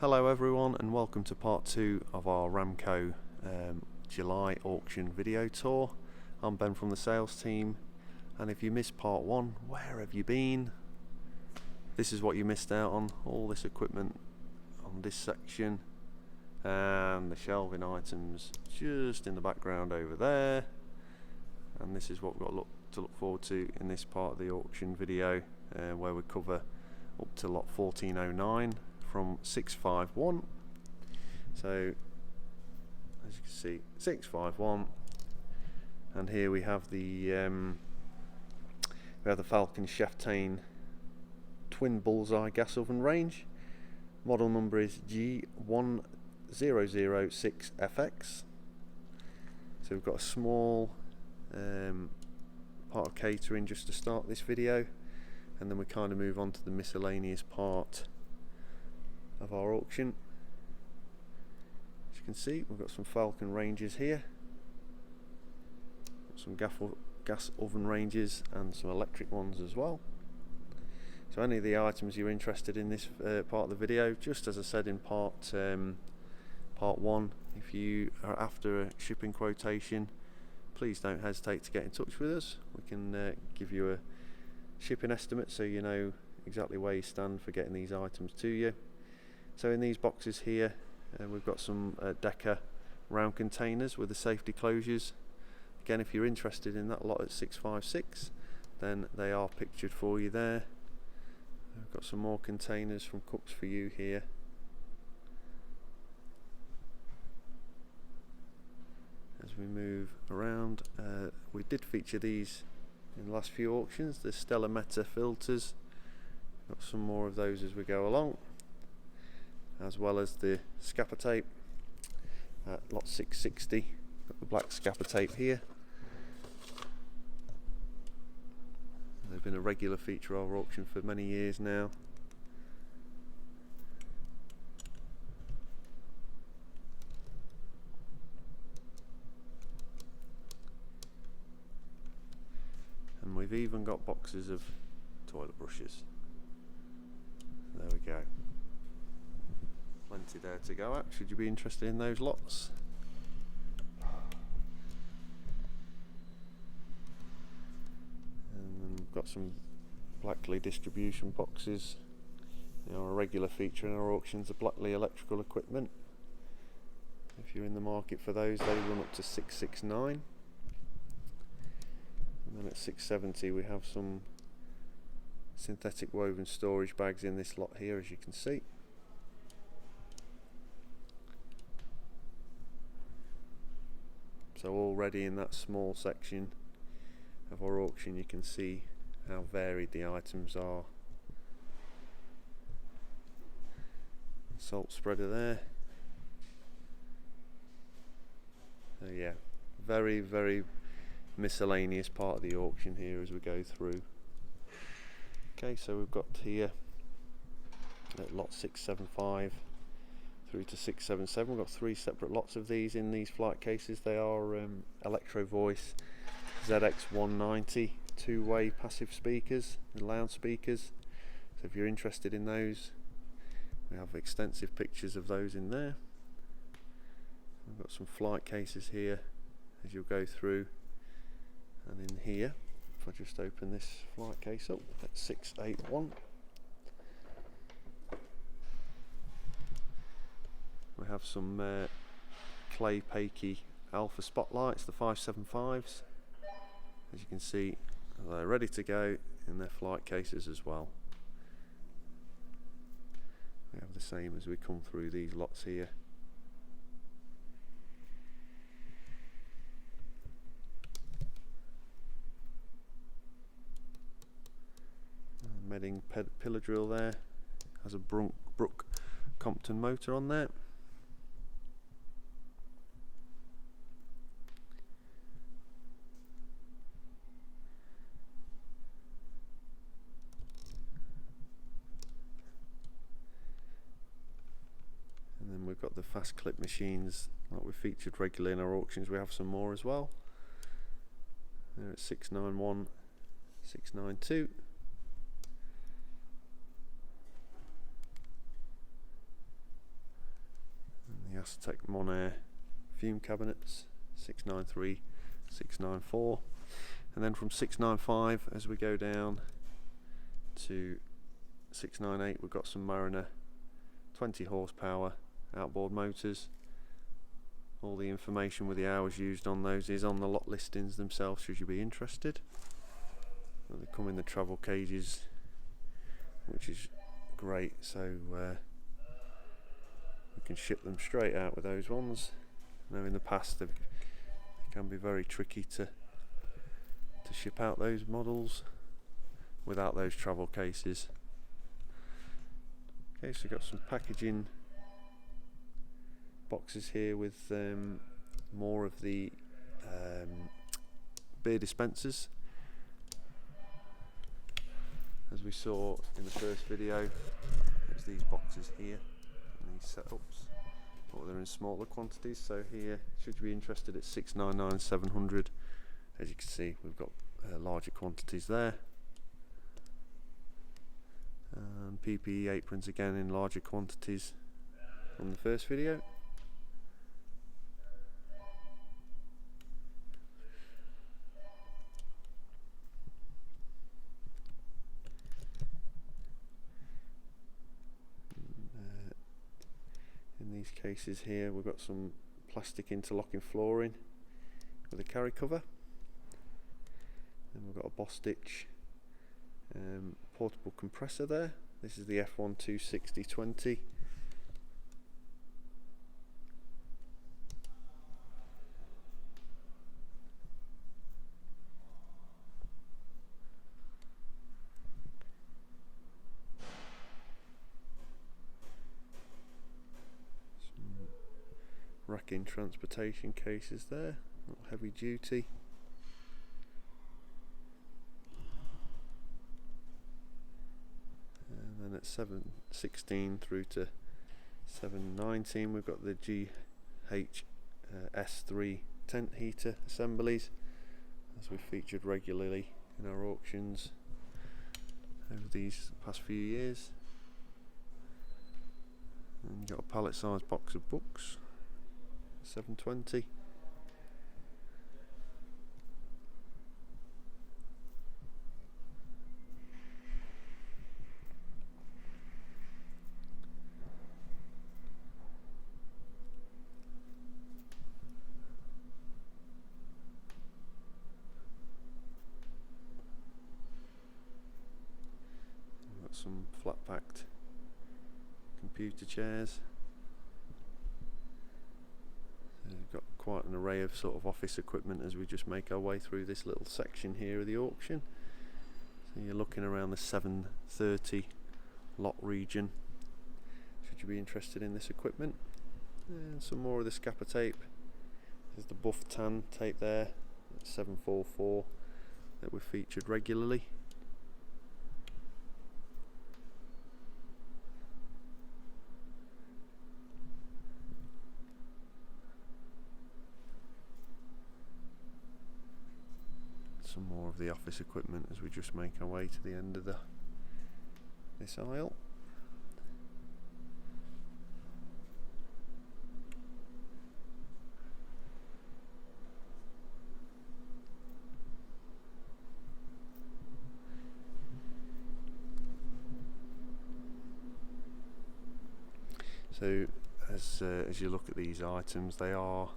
Hello everyone, and welcome to part 2 of our Ramco July auction video tour. I'm Ben from the sales team, and if you missed part 1, where have you been? This is what you missed out on, all this equipment on this section, and the shelving items just in the background over there. And this is what we've got to look forward to in this part of the auction video, where we cover up to lot 1409 from 651. So as you can see, 651, and here we have the Falcon Cheftain twin bullseye gas oven range. Model number is G1006FX. So we've got a small part of catering just to start this video, and then we kind of move on to the miscellaneous part of our auction. As you can see, we've got some Falcon ranges here, some gas oven ranges and some electric ones as well. So any of the items you're interested in this part of the video, just as I said in part 1, if you are after a shipping quotation, please don't hesitate to get in touch with us. We can give you a shipping estimate so you know exactly where you stand for getting these items to you. So in these boxes here, we've got some Decker round containers with the safety closures. Again, if you're interested in that lot at 656, then they are pictured for you there. We've got some more containers from Cooks for you here. As we move around, we did feature these in the last few auctions, the Stella Meta filters. Got some more of those as we go along, as well as the scapper tape at lot 660. Got the black scapper tape here. They've been a regular feature of our auction for many years now. And we've even got boxes of toilet brushes. There we go. Plenty there to go at, should you be interested in those lots. And then we've got some Blackley distribution boxes. You know, a regular feature in our auctions, the Blackley electrical equipment. If you're in the market for those, they run up to 669. And then at 670 we have some synthetic woven storage bags in this lot here, as you can see. So already in that small section of our auction you can see how varied the items are. Salt spreader there. So yeah, very miscellaneous part of the auction here as we go through. Okay, so we've got here at lot 675 through to 677. We've got 3 separate lots of these in these flight cases. They are Electro Voice ZX190 two-way passive speakers and loudspeakers. So if you're interested in those, we have extensive pictures of those in there. We've got some flight cases here as you'll go through, and in here, if I just open this flight case up at 681, we have some clay Pakey Alpha spotlights, the 575s. As you can see, they're ready to go in their flight cases as well. We have the same as we come through these lots here. Medding pillar drill there, has a Brook Compton motor on there. And then we've got the fast clip machines that we've featured regularly in our auctions. We have some more as well. They're at 691, 692. Aztec Monair fume cabinets, 693, 694, and then from 695 as we go down to 698 we've got some Mariner 20 horsepower outboard motors. All the information with the hours used on those is on the lot listings themselves should you be interested. Well, they come in the travel cages, which is great, so we can ship them straight out with those ones. I know in the past they can be very tricky to ship out those models without those travel cases. Okay, so we've got some packaging boxes here with more of the beer dispensers. As we saw in the first video, there's these boxes here and these setups, but they're in smaller quantities. So here, should you be interested, at 699 and 700, as you can see we've got larger quantities there. And PPE aprons again in larger quantities from the first video. In these cases here we've got some plastic interlocking flooring with a carry cover, and we've got a Boss Stitch portable compressor there. This is the F1 260/20. Racking transportation cases there, not heavy duty. And then at 716 through to 719 we've got the GH-S3 tent heater assemblies, as we've featured regularly in our auctions over these past few years. And you've got a pallet sized box of books, 720. We've got some flat packed computer chairs. We've got quite an array of sort of office equipment as we just make our way through this little section here of the auction. So you're looking around the 730 lot region should you be interested in this equipment. And some more of the scapper tape. There's the buff tan tape there, 744, that we've featured regularly. Some more of the office equipment as we just make our way to the end of this aisle. So as you look at these items, they are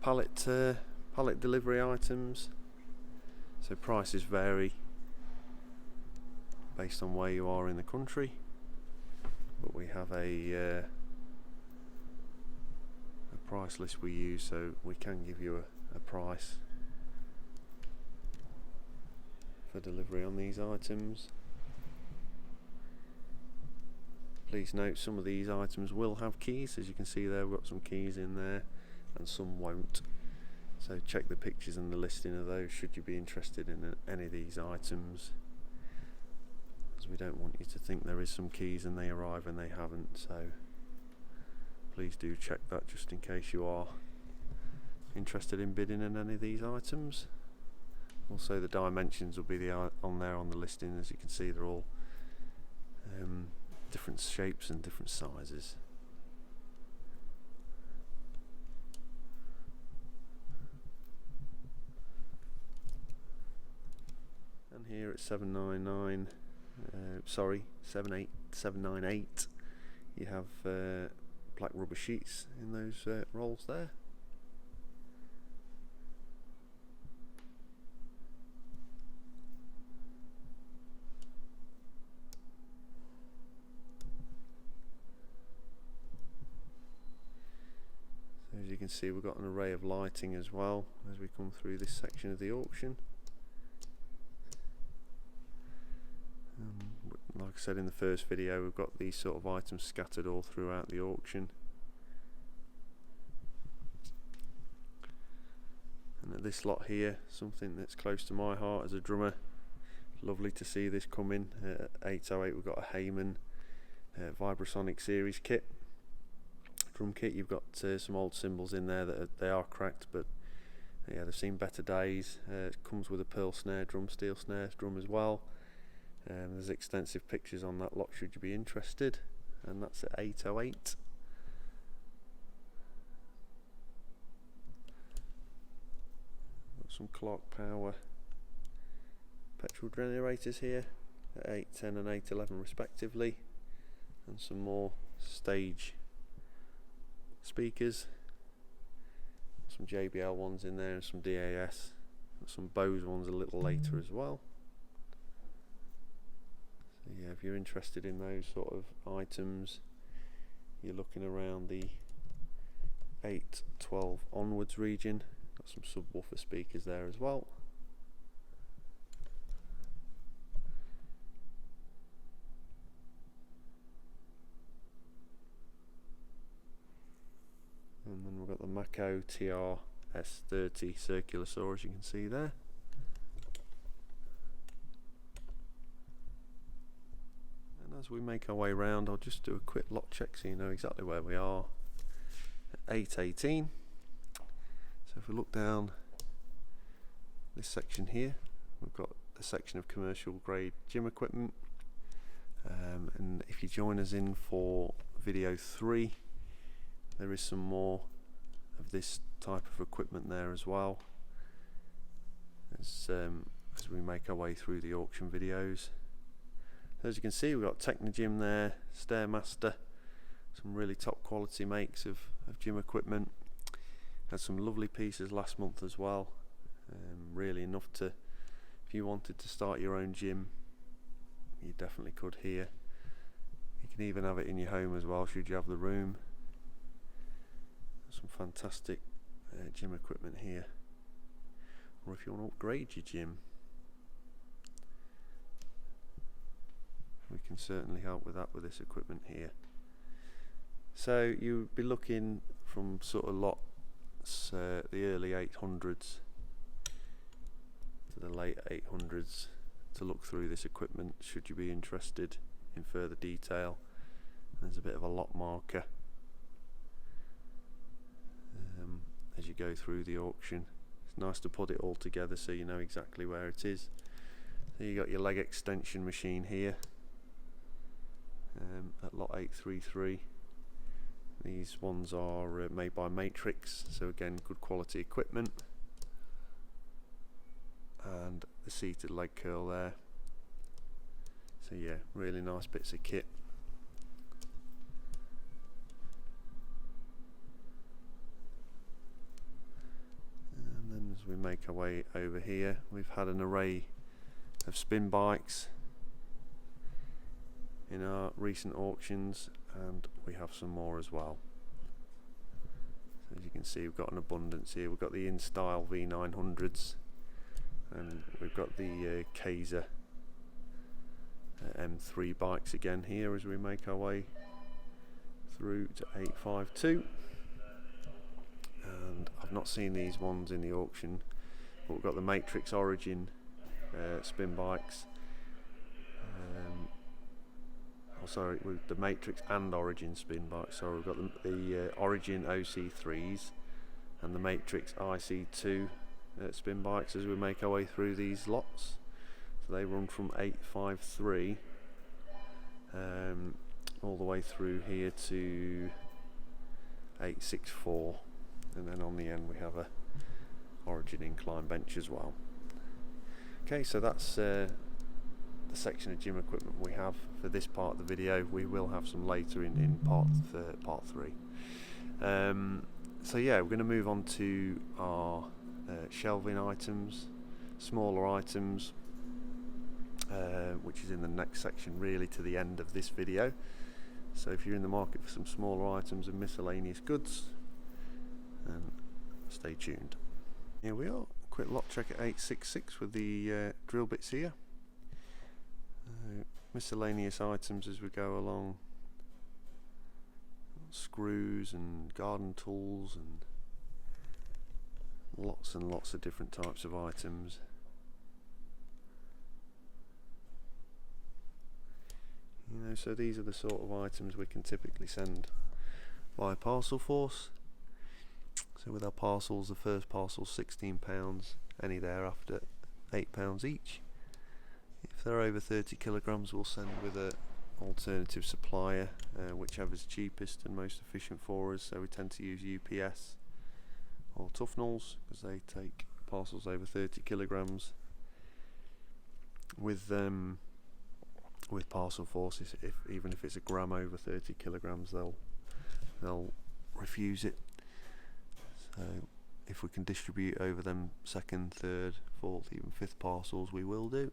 pallet delivery items, so prices vary based on where you are in the country, but we have a price list we use, so we can give you a price for delivery on these items. Please note some of these items will have keys. As you can see there, we've got some keys in there and some won't, so check the pictures and the listing of those should you be interested in any of these items, as we don't want you to think there is some keys and they arrive and they haven't. So please do check that just in case you are interested in bidding in any of these items. Also the dimensions will be on there on the listing. As you can see, they're all different shapes and different sizes. And here at 799, sorry, 798, you have black rubber sheets in those rolls there. So as you can see, we've got an array of lighting as well as we come through this section of the auction. Like I said in the first video, we've got these sort of items scattered all throughout the auction. And at this lot here, something that's close to my heart as a drummer. Lovely to see this come in. At 808 we've got a Heyman Vibrasonic series kit. Drum kit. You've got some old cymbals in there that they are cracked, but yeah, they've seen better days. It comes with a pearl snare drum, steel snare drum as well. There's extensive pictures on that lot should you be interested, and that's at 808. Got some Clark Power petrol generators here at 810 and 811 respectively, and some more stage speakers, some JBL ones in there and some DAS, and some Bose ones a little later as well. Yeah, if you're interested in those sort of items, you're looking around the 812 onwards region. Got some subwoofer speakers there as well. And then we've got the Mako TR S30 circular saw, as you can see there. As we make our way around, I'll just do a quick lot check so you know exactly where we are. At 818. So if we look down this section here, we've got a section of commercial grade gym equipment. And if you join us in for video 3, there is some more of this type of equipment there as well, as we make our way through the auction videos. As you can see, we've got Technogym there, Stairmaster, some really top quality makes of gym equipment. Had some lovely pieces last month as well. Really enough to, if you wanted to start your own gym, you definitely could here. You can even have it in your home as well, should you have the room. Some fantastic gym equipment here. Or if you want to upgrade your gym, we can certainly help with that with this equipment here. So you'd be looking from sort of lots the early 800s to the late 800s to look through this equipment should you be interested in further detail. There's a bit of a lot marker as you go through the auction. It's nice to put it all together so you know exactly where it is. So you got your leg extension machine here at lot 833. These ones are made by Matrix, so again good quality equipment. And the seated leg curl there. So yeah, really nice bits of kit. And then as we make our way over here, we've had an array of spin bikes in our recent auctions, and we have some more as well. So as you can see, we've got an abundance here. We've got the InStyle V900s, and we've got the Kaiser M3 bikes again here as we make our way through to 852. And I've not seen these ones in the auction, but we've got the Matrix Origin spin bikes. Sorry, with the Matrix and Origin spin bikes. So we've got the Origin OC3s and the Matrix IC2 spin bikes as we make our way through these lots. So they run from 853 all the way through here to 864, and then on the end we have a Origin incline bench as well. Okay, so that's the section of gym equipment we have for this part of the video. We will have some later in part 3. So yeah, we're going to move on to our shelving items, smaller items, which is in the next section, really to the end of this video. So if you're in the market for some smaller items and miscellaneous goods, stay tuned. Here we are, quick lot check at 866 with the drill bits here. Miscellaneous items as we go along, screws and garden tools and lots of different types of items. You know, so these are the sort of items we can typically send by parcel force. So with our parcels, the first parcel £16, any thereafter £8 each. If they're over 30 kilograms, we'll send with an alternative supplier, whichever's cheapest and most efficient for us. So we tend to use UPS or Tufnells because they take parcels over 30 kilograms. With parcel forces, even if it's a gram over 30 kilograms, they'll refuse it. So if we can distribute over them second, third, fourth, even fifth parcels, we will do.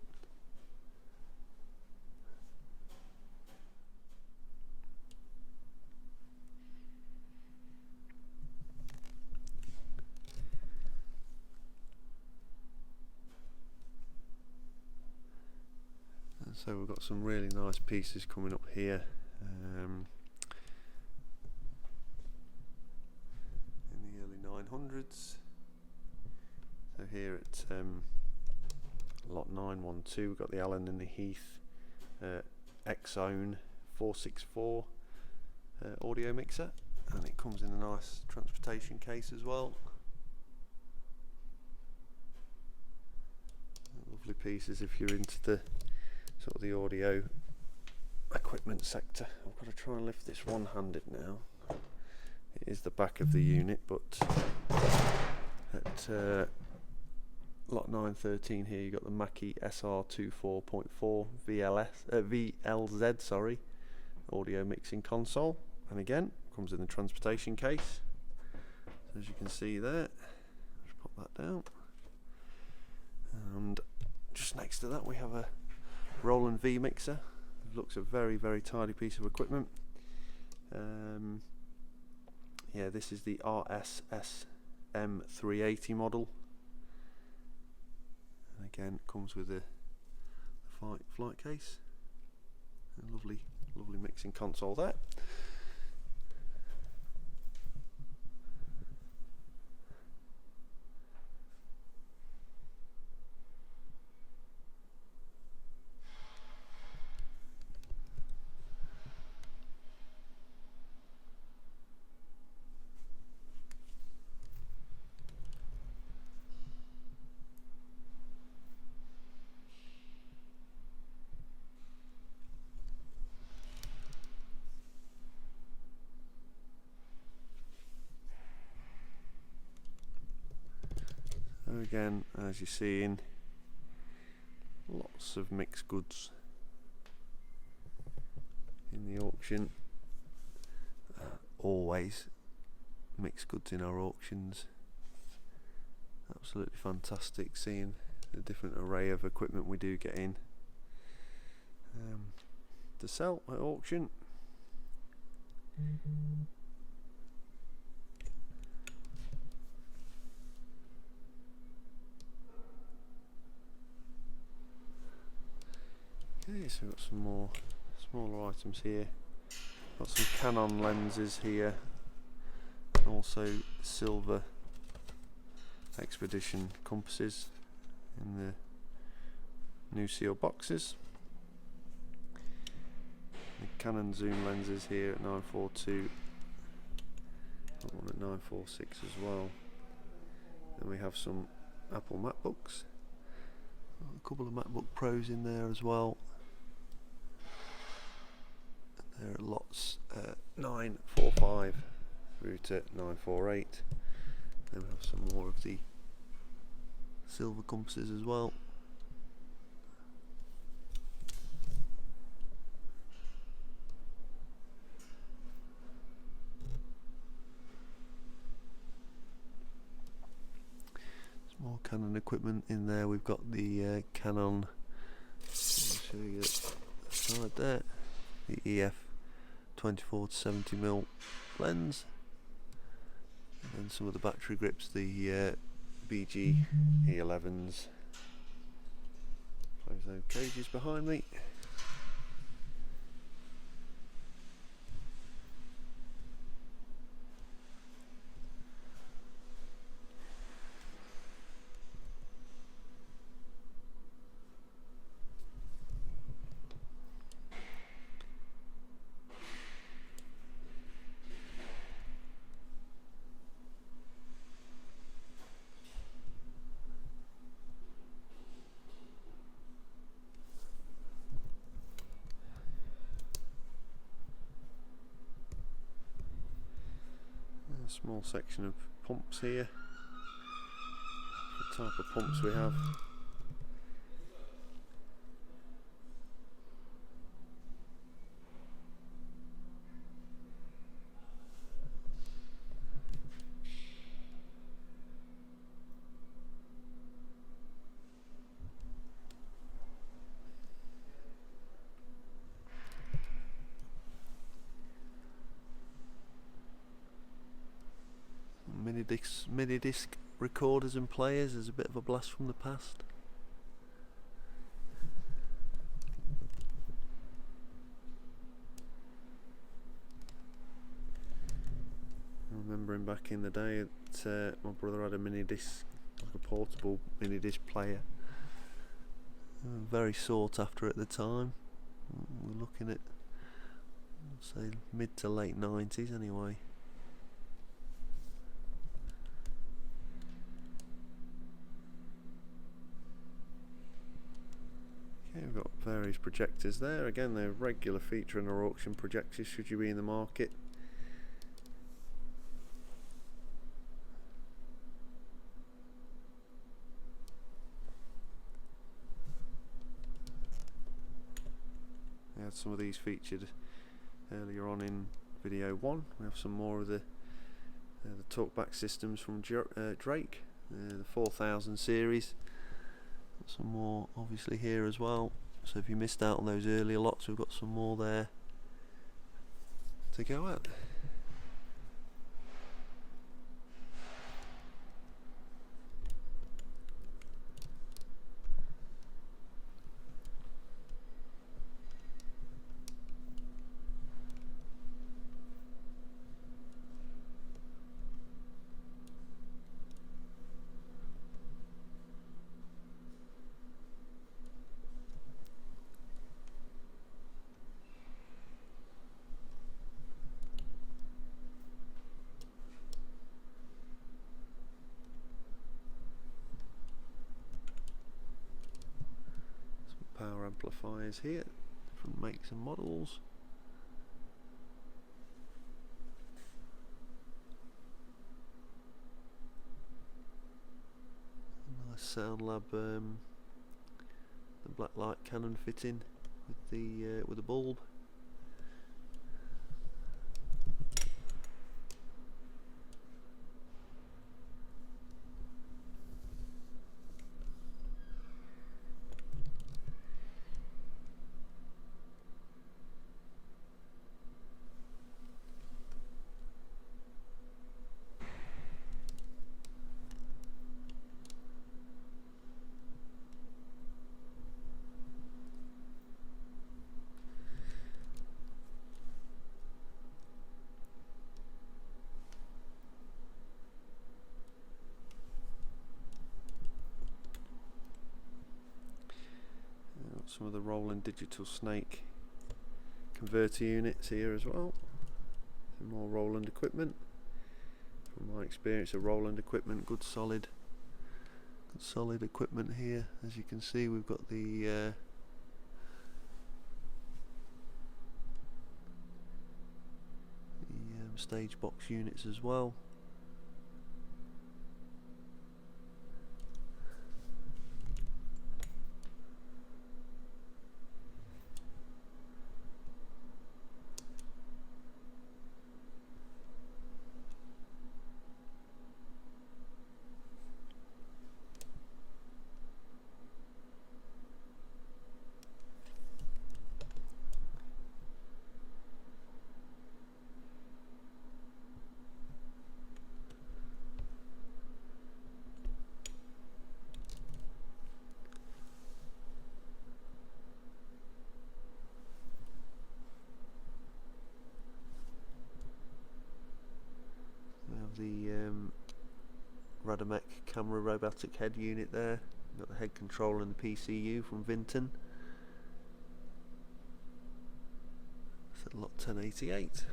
And so we've got some really nice pieces coming up here. In the early 900s. So here at lot 912, we've got the Allen and the Heath X-Zone 464 audio mixer, and it comes in a nice transportation case as well. Lovely pieces if you're into the sort of the audio equipment sector. I've got to try and lift this one-handed now. It is the back of the unit, but at lot 913 here you've got the Mackie SR24.4 VLZ, sorry, audio mixing console, and again comes in the transportation case. So as you can see there, just pop that down, and just next to that we have a Roland V mixer. It looks a very tidy piece of equipment. Yeah, this is the RSS M380 model. And again, comes with a flight case. A lovely mixing console there. So again, as you're seeing, lots of mixed goods in the auction. Always mixed goods in our auctions. Absolutely fantastic seeing the different array of equipment we do get in to sell at auction. Okay, so we've got some more smaller items here. Got some Canon lenses here, and also silver Expedition compasses in the new seal boxes. The Canon zoom lenses here at 942, got one at 946 as well. Then we have some Apple MacBooks, a couple of MacBook Pros in there as well. They're at lots 945 through to 948. Then we have some more of the silver compasses as well. Some more Canon equipment in there. We've got the Canon, I'll show you the side there, the EF 24 to 70mm lens, and then some of the battery grips, the BG E11s. Close those cages behind me. A small section of pumps here, the type of pumps we have. Mini disc recorders and players is a bit of a blast from the past. Remembering back in the day, my brother had a mini disc, like a portable mini disc player. Very sought after at the time. We're looking at, say, mid to late 90s anyway. We've got various projectors there. Again, they're a regular feature in our auction, projectors, should you be in the market. We had some of these featured earlier on in video 1. We have some more of the talkback systems from Drake, the 4000 series. Some more obviously here as well, so if you missed out on those earlier lots, we've got some more there to go at. Power amplifiers here, different makes and models. Nice SoundLab, the blacklight Canon fitting with the bulb. Some of the Roland Digital Snake converter units here as well. Some more Roland equipment. From my experience of Roland equipment, good solid equipment here. As you can see, we've got the stage box units as well. The Radamec camera robotic head unit there. Got the head control and the PCU from Vinton. It's at lot 1088.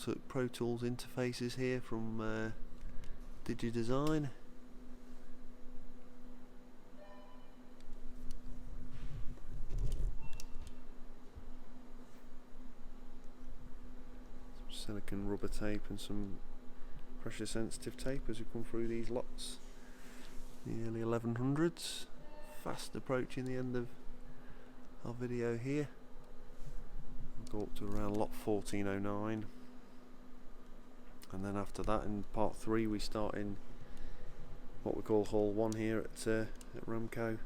The Pro Tools interfaces here from DigiDesign. Some silicone rubber tape and some pressure sensitive tape as we come through these lots. The early 1100s. Fast approaching the end of our video here. We'll go up to around lot 1409. And then after that, in part 3, we start in what we call Hall 1 here at Ramco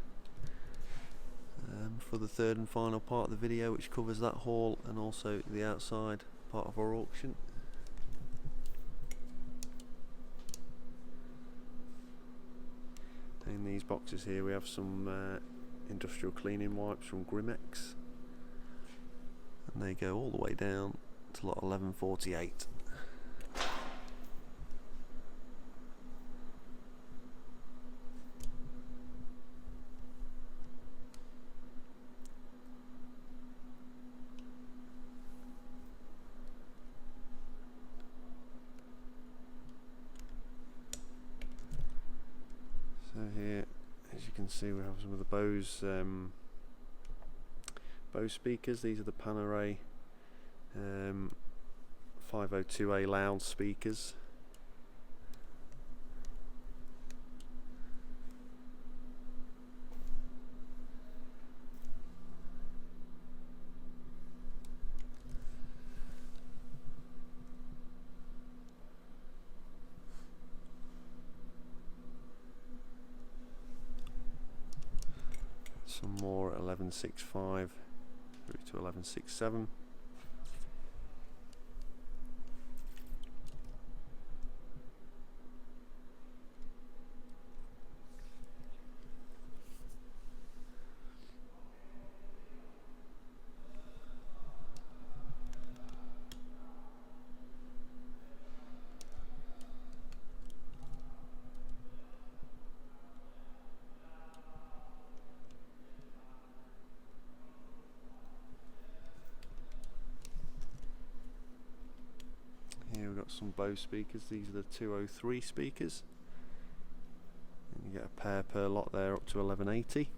for the third and final part of the video, which covers that hall and also the outside part of our auction. In these boxes here we have some industrial cleaning wipes from Grimex, and they go all the way down to lot 1148. So here, as you can see, we have some of the Bose speakers. These are the Panerai 502A loud speakers. Some more 1165 through to 1167. Here we've got some Bose speakers. These are the 203 speakers. And you get a pair per lot there up to 1180.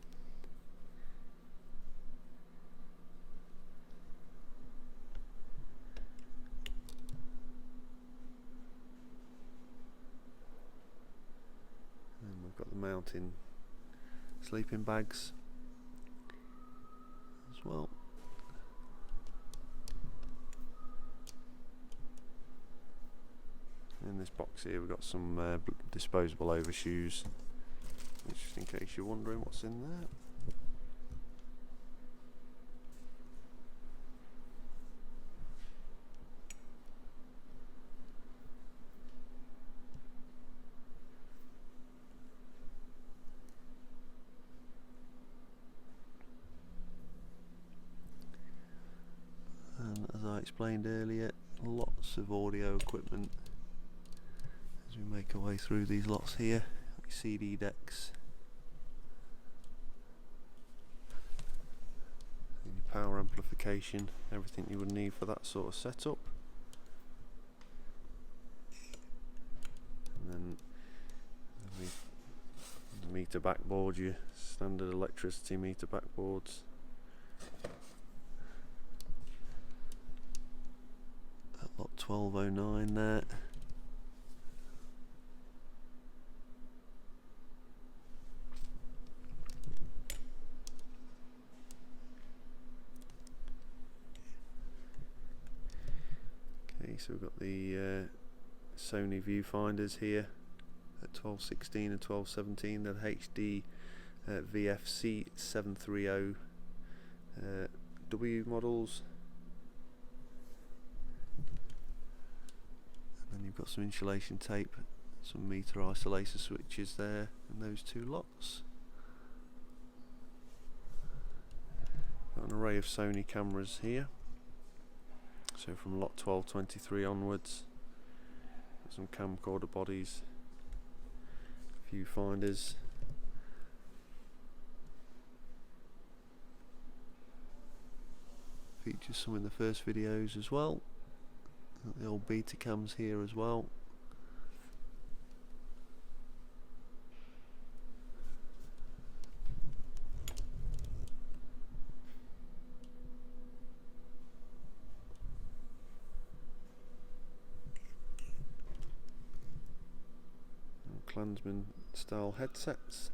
And we've got the mountain sleeping bags as well. In this box here we've got some disposable overshoes, just in case you're wondering what's in there. explained earlier, lots of audio equipment as we make our way through these lots here. CD decks, power amplification, everything you would need for that sort of setup. And then the meter backboard, your standard electricity meter backboards. That lot 1209 there. Okay, so we've got the Sony viewfinders here at 1216 and 1217. They're HD VFC 730 W models. And then you've got some insulation tape, some meter isolator switches there, and those two lots. Got an array of Sony cameras here. So from lot 1223 onwards, some camcorder bodies, viewfinders. Features some in the first videos as well. Got the old beta cams here as well. Klansman style headsets.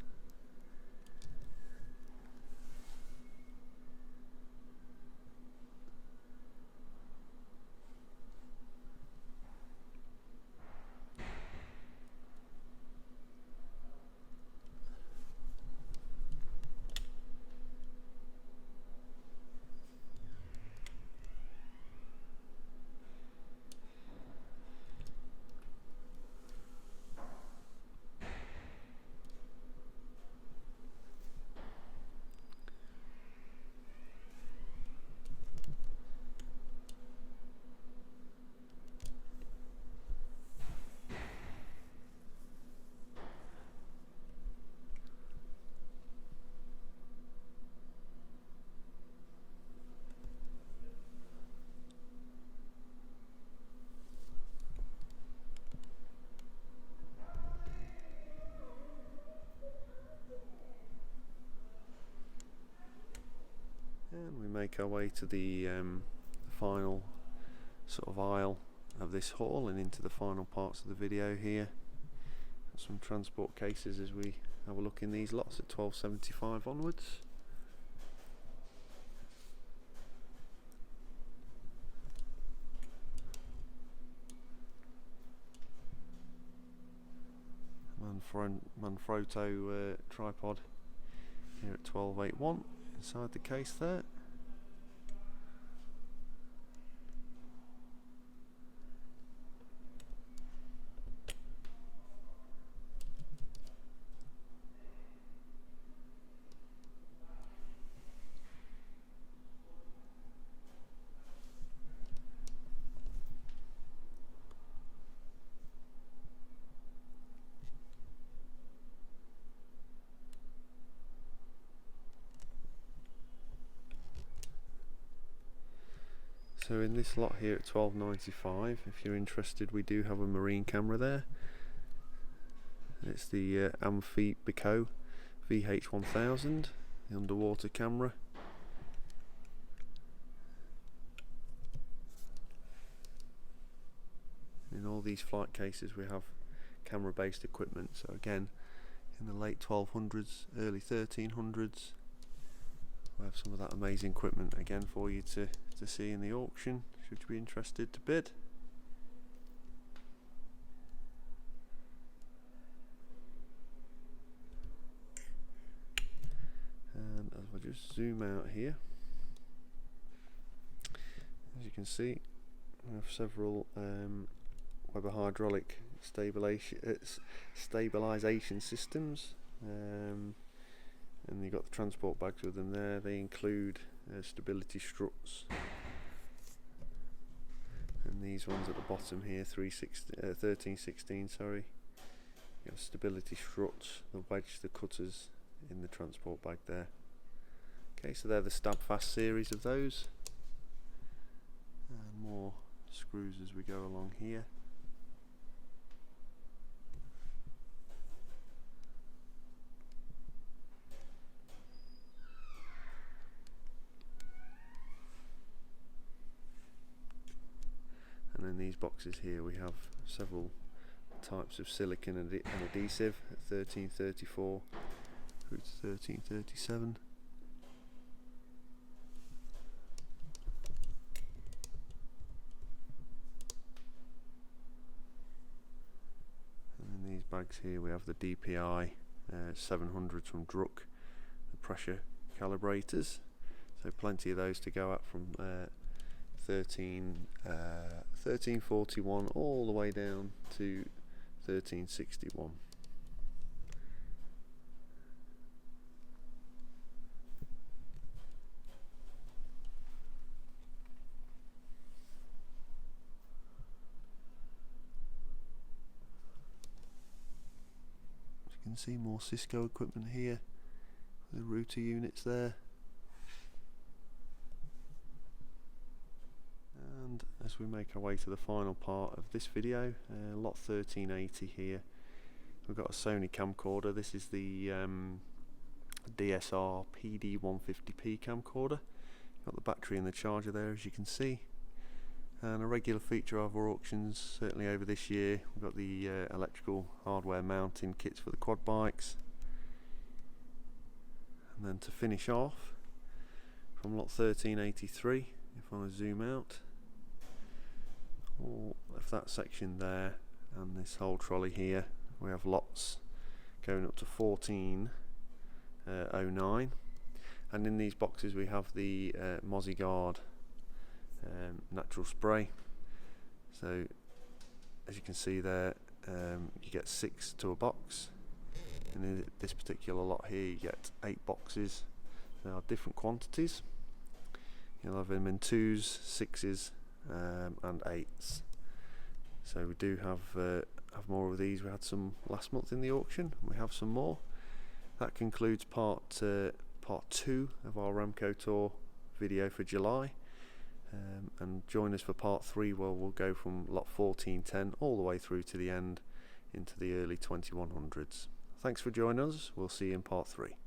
And we make our way to the final sort of aisle of this haul and into the final parts of the video here. Got some transport cases as we have a look in these lots at 1275 onwards. Manfrotto tripod here at 1281 inside the case there. So in this lot here at 1295, if you're interested, we do have a marine camera there. It's the Amphi Bico VH1000, the underwater camera. In all these flight cases we have camera based equipment, so again in the late 1200s, early 1300s, we have some of that amazing equipment again for you to see in the auction, should you be interested to bid. And as I just zoom out here, as you can see, we have several Weber hydraulic stabilization systems, and you've got the transport bags with them there. They include stability struts, And these ones at the bottom here, 1316, sorry. You have stability struts, the wedge, the cutters in the transport bag there. Okay, so they're the Stab Fast series of those. And more screws as we go along here. And in these boxes here we have several types of silicon and adhesive at 1334 through to 1337. And in these bags here we have the DPI 700 from Druck, the pressure calibrators, so plenty of those to go at from 1341 all the way down to 1361. As you can see, more Cisco equipment here, the router units there. And as we make our way to the final part of this video, lot 1380 here, we've got a Sony camcorder. This is the DSR PD150p camcorder. Got the battery and the charger there, as you can see. And a regular feature of our auctions, certainly over this year, we've got the electrical hardware mounting kits for the quad bikes. And then to finish off, from lot 1383, if I zoom out, all of that section there and this whole trolley here, we have lots going up to 1409, and in these boxes we have the Mozzie Guard natural spray. So as you can see there, you get 6 to a box, and in this particular lot here you get 8 boxes. There are different quantities. You'll have them in 2s, 6s and 8s. So we do have more of these. We had some last month in the auction. We have some more. That concludes part 2 of our Ramco Tour video for July. And join us for part 3, where we'll go from lot 1410 all the way through to the end into the early 2100s. Thanks for joining us. We'll see you in part 3.